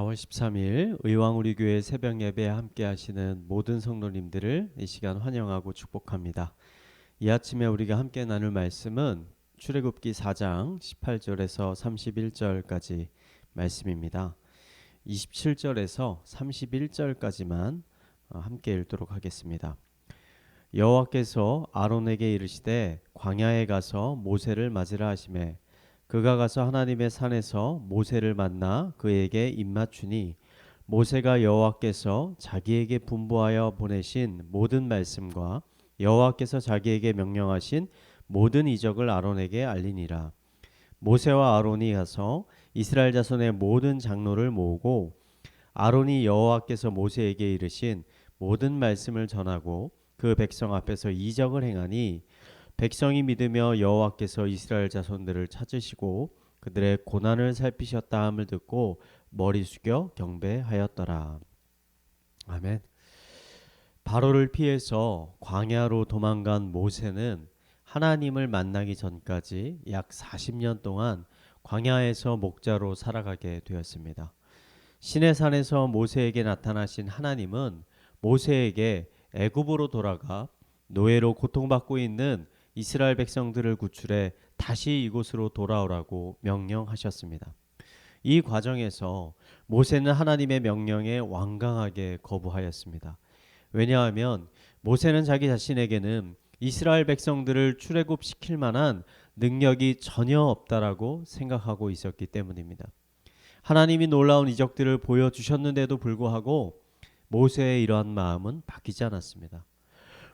4월 13일 의왕우리교회 새벽 예배에 함께 하시는 모든 성도님들을 이 시간 환영하고 축복합니다. 이 아침에 우리가 함께 나눌 말씀은 출애굽기 4장 18절에서 31절까지 말씀입니다. 27절에서 31절까지만 함께 읽도록 하겠습니다. 여호와께서 아론에게 이르시되 광야에 가서 모세를 맞으라 하시매 그가 가서 하나님의 산에서 모세를 만나 그에게 입맞추니 모세가 여호와께서 자기에게 분부하여 보내신 모든 말씀과 여호와께서 자기에게 명령하신 모든 이적을 아론에게 알리니라. 모세와 아론이 가서 이스라엘 자손의 모든 장로를 모으고 아론이 여호와께서 모세에게 이르신 모든 말씀을 전하고 그 백성 앞에서 이적을 행하니 백성이 믿으며 여호와께서 이스라엘 자손들을 찾으시고 그들의 고난을 살피셨다 함을 듣고 머리 숙여 경배하였더라. 아멘. 바로를 피해서 광야로 도망간 모세는 하나님을 만나기 전까지 약 40년 동안 광야에서 목자로 살아가게 되었습니다. 시내산에서 모세에게 나타나신 하나님은 모세에게 애굽으로 돌아가 노예로 고통받고 있는 이스라엘 백성들을 구출해 다시 이곳으로 돌아오라고 명령하셨습니다. 이 과정에서 모세는 하나님의 명령에 완강하게 거부하였습니다. 왜냐하면 모세는 자기 자신에게는 이스라엘 백성들을 출애굽시킬 만한 능력이 전혀 없다라고 생각하고 있었기 때문입니다. 하나님이 놀라운 이적들을 보여주셨는데도 불구하고 모세의 이러한 마음은 바뀌지 않았습니다.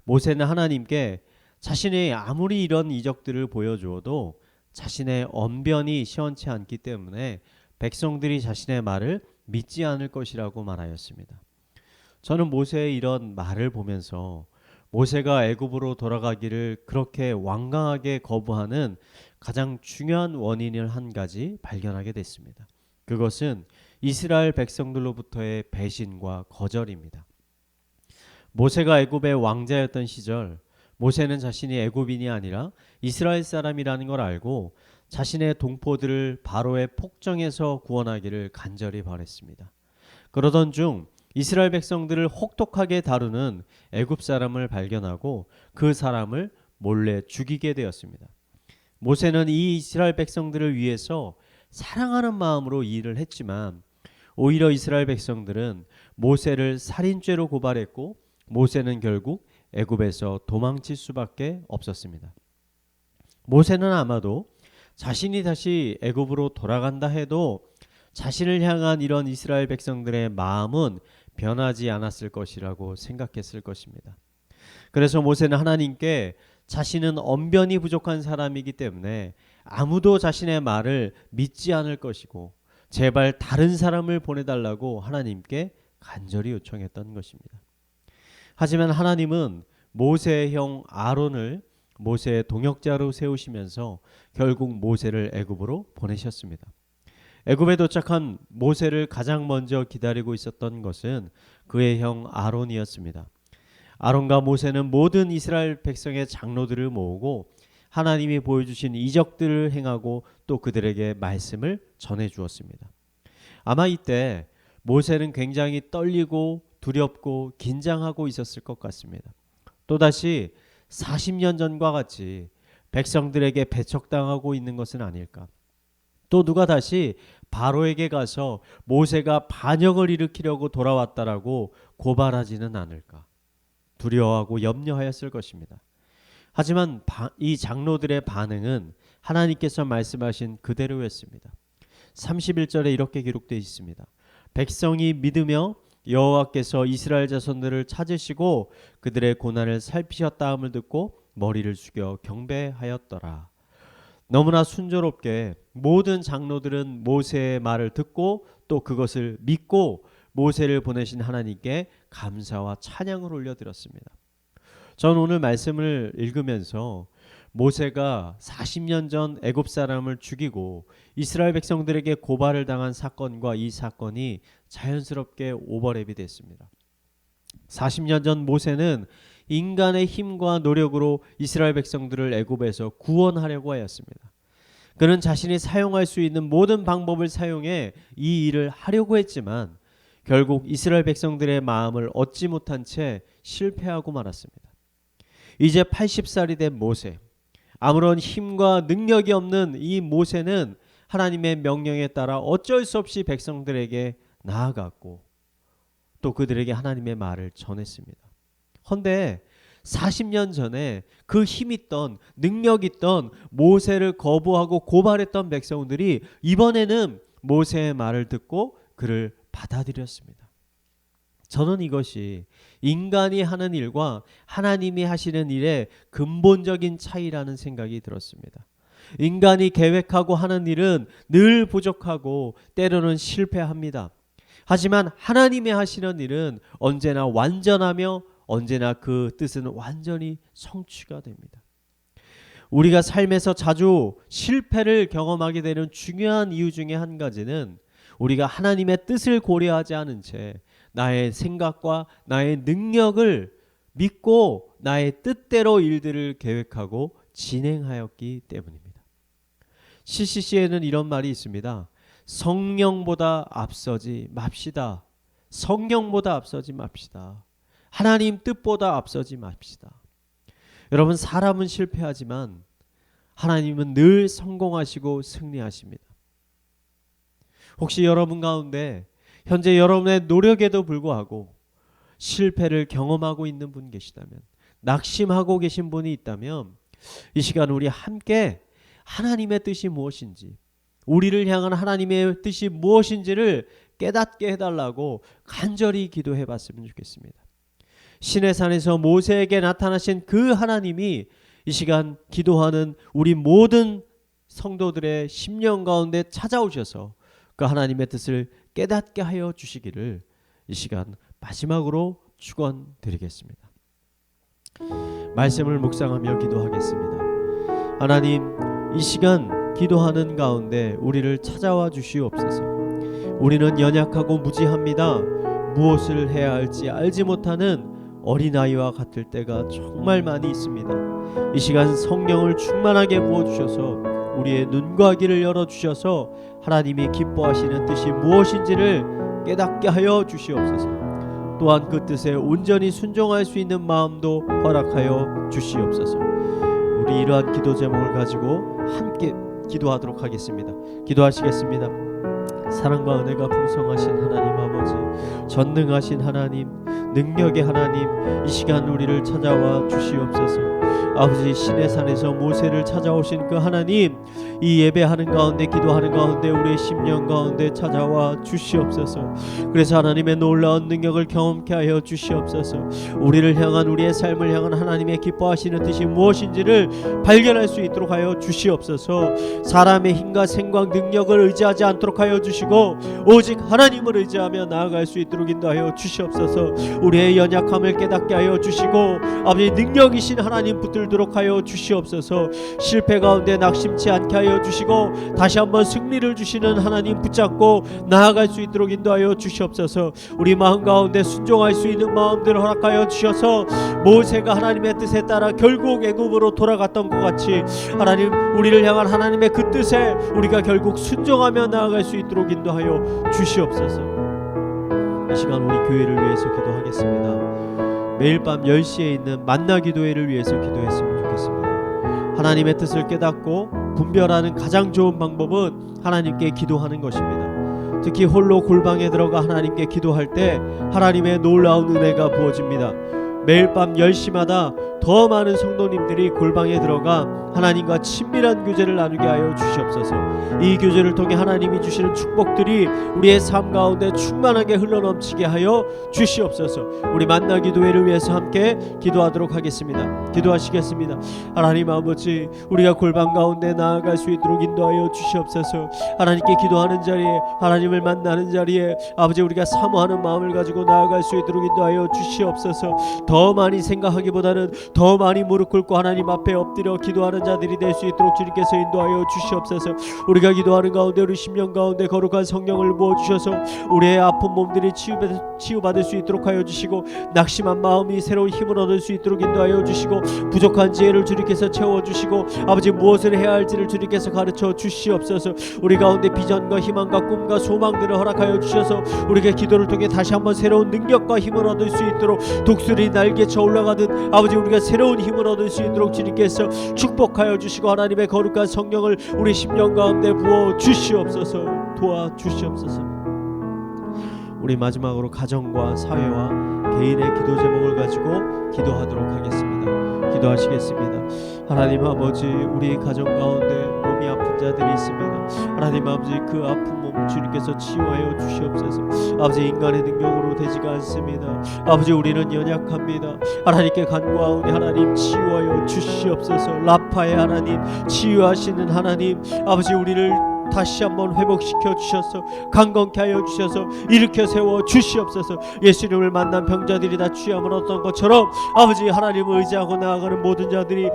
모세는 하나님께 자신이 아무리 이런 이적들을 보여주어도 자신의 언변이 시원치 않기 때문에 백성들이 자신의 말을 믿지 않을 것이라고 말하였습니다. 저는 모세의 이런 말을 보면서 모세가 애굽으로 돌아가기를 그렇게 완강하게 거부하는 가장 중요한 원인을 한 가지 발견하게 됐습니다. 그것은 이스라엘 백성들로부터의 배신과 거절입니다. 모세가 애굽의 왕자였던 시절 모세는 자신이 애굽인이 아니라 이스라엘 사람이라는 걸 알고 자신의 동포들을 바로의 폭정에서 구원하기를 간절히 바랬습니다. 그러던 중 이스라엘 백성들을 혹독하게 다루는 애굽 사람을 발견하고 그 사람을 몰래 죽이게 되었습니다. 모세는 이 이스라엘 백성들을 위해서 사랑하는 마음으로 이 일을 했지만 오히려 이스라엘 백성들은 모세를 살인죄로 고발했고 모세는 결국 애굽에서 도망칠 수밖에 없었습니다. 모세는 아마도 자신이 다시 애굽으로 돌아간다 해도 자신을 향한 이런 이스라엘 백성들의 마음은 변하지 않았을 것이라고 생각했을 것입니다. 그래서 모세는 하나님께 자신은 언변이 부족한 사람이기 때문에 아무도 자신의 말을 믿지 않을 것이고 제발 다른 사람을 보내달라고 하나님께 간절히 요청했던 것입니다. 하지만 하나님은 모세의 형 아론을 모세의 동역자로 세우시면서 결국 모세를 애굽으로 보내셨습니다. 애굽에 도착한 모세를 가장 먼저 기다리고 있었던 것은 그의 형 아론이었습니다. 아론과 모세는 모든 이스라엘 백성의 장로들을 모으고 하나님이 보여주신 이적들을 행하고 또 그들에게 말씀을 전해 주었습니다. 아마 이때 모세는 굉장히 떨리고 두렵고 긴장하고 있었을 것 같습니다. 또다시 40년 전과 같이 백성들에게 배척당하고 있는 것은 아닐까? 또 누가 다시 바로에게 가서 모세가 반역을 일으키려고 돌아왔다라고 고발하지는 않을까? 두려워하고 염려하였을 것입니다. 하지만 이 장로들의 반응은 하나님께서 말씀하신 그대로였습니다. 31절에 이렇게 기록되어 있습니다. 백성이 믿으며 여호와께서 이스라엘 자손들을 찾으시고 그들의 고난을 살피셨다 함을 듣고 머리를 숙여 경배하였더라. 너무나 순조롭게 모든 장로들은 모세의 말을 듣고 또 그것을 믿고 모세를 보내신 하나님께 감사와 찬양을 올려드렸습니다. 전 오늘 말씀을 읽으면서 모세가 40년 전 애굽 사람을 죽이고 이스라엘 백성들에게 고발을 당한 사건과 이 사건이 자연스럽게 오버랩이 됐습니다. 40년 전 모세는 인간의 힘과 노력으로 이스라엘 백성들을 애굽에서 구원하려고 하였습니다. 그는 자신이 사용할 수 있는 모든 방법을 사용해 이 일을 하려고 했지만 결국 이스라엘 백성들의 마음을 얻지 못한 채 실패하고 말았습니다. 이제 80살이 된 모세, 아무런 힘과 능력이 없는 이 모세는 하나님의 명령에 따라 어쩔 수 없이 백성들에게 나아갔고 또 그들에게 하나님의 말을 전했습니다. 헌데 40년 전에 그 힘있던 능력 있던 모세를 거부하고 고발했던 백성들이 이번에는 모세의 말을 듣고 그를 받아들였습니다. 저는 이것이 인간이 하는 일과 하나님이 하시는 일의 근본적인 차이라는 생각이 들었습니다. 인간이 계획하고 하는 일은 늘 부족하고 때로는 실패합니다. 하지만 하나님이 하시는 일은 언제나 완전하며 언제나 그 뜻은 완전히 성취가 됩니다. 우리가 삶에서 자주 실패를 경험하게 되는 중요한 이유 중에 한 가지는 우리가 하나님의 뜻을 고려하지 않은 채 나의 생각과 나의 능력을 믿고 나의 뜻대로 일들을 계획하고 진행하였기 때문입니다. CCC에는 이런 말이 있습니다. 성령보다 앞서지 맙시다. 성령보다 앞서지 맙시다. 하나님 뜻보다 앞서지 맙시다. 여러분, 사람은 실패하지만 하나님은 늘 성공하시고 승리하십니다. 혹시 여러분 가운데 현재 여러분의 노력에도 불구하고 실패를 경험하고 있는 분 계시다면, 낙심하고 계신 분이 있다면 이 시간 우리 함께 하나님의 뜻이 무엇인지, 우리를 향한 하나님의 뜻이 무엇인지를 깨닫게 해달라고 간절히 기도해 봤으면 좋겠습니다. 신의 산에서 모세에게 나타나신 그 하나님이 이 시간 기도하는 우리 모든 성도들의 심령 가운데 찾아오셔서 그 하나님의 뜻을 깨닫게 하여 주시기를 이 시간 마지막으로 축원드리겠습니다. 말씀을 묵상하며 기도하겠습니다. 하나님, 이 시간 기도하는 가운데 우리를 찾아와 주시옵소서. 우리는 연약하고 무지합니다. 무엇을 해야 할지 알지 못하는 어린아이와 같을 때가 정말 많이 있습니다. 이 시간 성령을 충만하게 부어주셔서 우리의 눈과 귀를 열어주셔서 하나님이 기뻐하시는 뜻이 무엇인지를 깨닫게 하여 주시옵소서. 또한 그 뜻에 온전히 순종할 수 있는 마음도 허락하여 주시옵소서. 우리 이러한 기도 제목을 가지고 함께 기도하도록 하겠습니다. 기도하시겠습니다. 사랑과 은혜가 풍성하신 하나님 아버지, 전능하신 하나님, 능력의 하나님, 이 시간 우리를 찾아와 주시옵소서. 아버지, 신의 산에서 모세를 찾아오신 그 하나님, 이 예배하는 가운데 기도하는 가운데 우리의 심령 가운데 찾아와 주시옵소서. 그래서 하나님의 놀라운 능력을 경험케 하여 주시옵소서. 우리를 향한, 우리의 삶을 향한 하나님의 기뻐하시는 뜻이 무엇인지를 발견할 수 있도록 하여 주시옵소서. 사람의 힘과 생각 능력을 의지하지 않도록 하여 주시고 오직 하나님을 의지하며 나아갈 수 있도록 인도하여 주시옵소서. 우리의 연약함을 깨닫게 하여 주시고 아버지, 능력이신 하나님 붙들도록 하여 주시옵소서. 실패 가운데 낙심치 않게 하여 주시고 다시 한번 승리를 주시는 하나님 붙잡고 나아갈 수 있도록 인도하여 주시옵소서. 우리 마음 가운데 순종할 수 있는 마음들을 허락하여 주셔서 모세가 하나님의 뜻에 따라 결국 애굽으로 돌아갔던 것 같이 하나님, 우리를 향한 하나님의 그 뜻에 우리가 결국 순종하며 나아갈 수 있도록 인도하여 주시옵소서. 이 시간 우리 교회를 위해서 기도하겠습니다. 매일 밤 10시에 있는 만나 기도회를 위해서 기도했으면 좋겠습니다. 하나님의 뜻을 깨닫고 분별하는 가장 좋은 방법은 하나님께 기도하는 것입니다. 특히 홀로 골방에 들어가 하나님께 기도할 때 하나님의 놀라운 은혜가 부어집니다. 매일 밤 10시마다 더 많은 성도님들이 골방에 들어가 하나님과 친밀한 교제를 나누게 하여 주시옵소서. 이 교제를 통해 하나님이 주시는 축복들이 우리의 삶 가운데 충만하게 흘러넘치게 하여 주시옵소서. 우리 만나 기도회를 위해서 함께 기도하도록 하겠습니다. 기도하시겠습니다. 하나님 아버지, 우리가 골방 가운데 나아갈 수 있도록 인도하여 주시옵소서. 하나님께 기도하는 자리에, 하나님을 만나는 자리에 아버지, 우리가 사모하는 마음을 가지고 나아갈 수 있도록 인도하여 주시옵소서. 더 많이 생각하기보다는 더 많이 무릎 꿇고 하나님 앞에 엎드려 기도하는 자들이 될 수 있도록 주님께서 인도하여 주시옵소서. 우리가 기도하는 가운데 우리 심령 가운데 거룩한 성령을 부어주셔서 우리의 아픈 몸들이 치유받을 수 있도록 하여 주시고, 낙심한 마음이 새로운 힘을 얻을 수 있도록 인도하여 주시고, 부족한 지혜를 주님께서 채워주시고, 아버지 무엇을 해야 할지를 주님께서 가르쳐 주시옵소서. 우리 가운데 비전과 희망과 꿈과 소망들을 허락하여 주셔서 우리가 기도를 통해 다시 한번 새로운 능력과 힘을 얻을 수 있도록, 독수리 날개쳐 올라가듯 아버지 우리가 새로운 힘을 얻을 수 있도록 주님께서 축복하여 주시고, 하나님의 거룩한 성령을 우리 심령 가운데 부어 주시옵소서. 도와주시옵소서. 우리 마지막으로 가정과 사회와 개인의 기도 제목을 가지고 기도하도록 하겠습니다. 기도하시겠습니다. 하나님 아버지, 우리 가정 가운데 몸이 아픈 자들이 있습니다. 하나님 아버지, 그 아픈 몸 주님께서 치유하여 주시옵소서. 아버지, 인간의 능력으로 되지가 않습니다. 아버지, 우리는 연약합니다. 하나님께 간구하오니 하나님 치유하여 주시옵소서. 라파의 하나님, 치유하시는 하나님, 아버지 우리를 다시 한번 회복시켜 주셔서 강건케 하여 주셔서 일으켜 세워 주시옵소서. 예수님을 만난 병자들이 다 취함을 얻었던 것처럼 아버지 하나님을 의지하고 나아가는 모든 자들이